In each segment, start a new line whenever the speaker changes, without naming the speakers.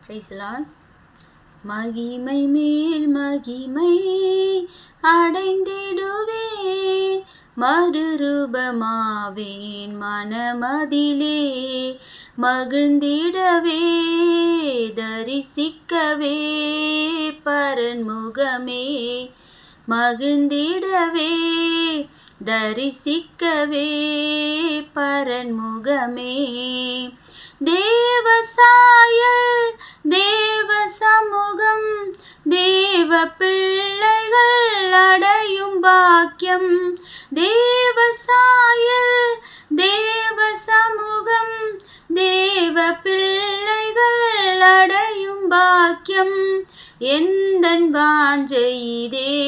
Praise the Lord. மகிமை மேல் மகிமை அடைந்திடுவேன், மறுரூபமாவேன் மனமதிலே, மகிழ்ந்திடவே தரிசிக்கவே பரன்முகமே, மகிழ்ந்திடவே தரிசிக்கவே பரன்முகமே. தேவசாயல் தேவ சமூகம், தேவ பிள்ளைகள் அடையும் பாக்கியம். தேவசாயல் தேவ சமூகம், தேவ பிள்ளைகள் அடையும் பாக்கியம். எந்தன் வாஞ்சை இதே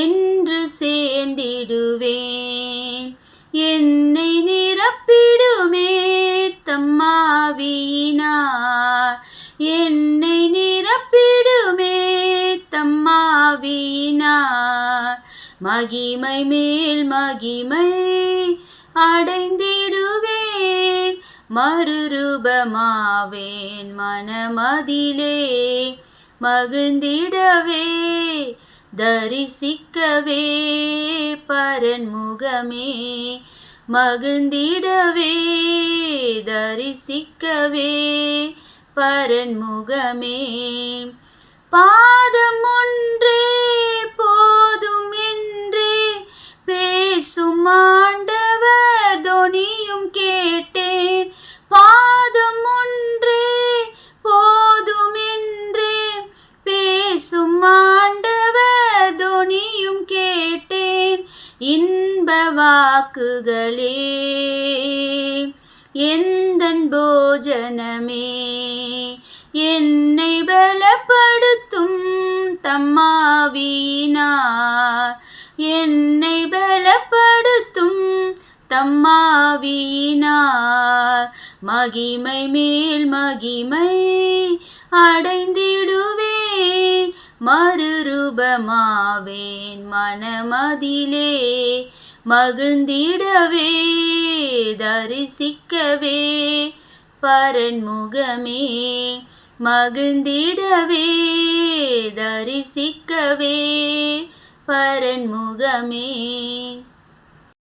என்று சேர்ந்திடுவேன், என்னை நிரப்பிடுமே தம்மாவியினார், என்னை நிரப்பிடுமே தம்மாவியினார். மகிமை மேல் மகிமை அடைந்திடுவேன், மறுரூபமாவேன் மனமதிலே, மகிழ்ந்திடவே தரிசிக்கவே பரன்முகமே, மகிழ்ந்திடவே தரிசிக்கவே பரன்முகமே. பாதம் ஒன்றே போதும் என்றே பேசும் ஆண்டவர் தொனியும் கேட்டேன், பாதம் ஒன்றே போதும் என்றே பேசும் ஆண்டவர் தொனியும் கேட்டேன். இன்ப வாக்குகளே எந்தன் போஜனமே, என்னை பலப்படுத்தும் தம்மாவியினார், என்னை பலப்படுத்தும் தம்மாவியினார். மகிமை மேல் மகிமை அடைந்திடுவேன், மறுரூபமாவேன் மனமதிலே, மகிழ்ந்திடவே தரிசிக்கவே பரன்முகமே, மகிழ்ந்திடவே தரிசிக்கவே பரன்முகமே.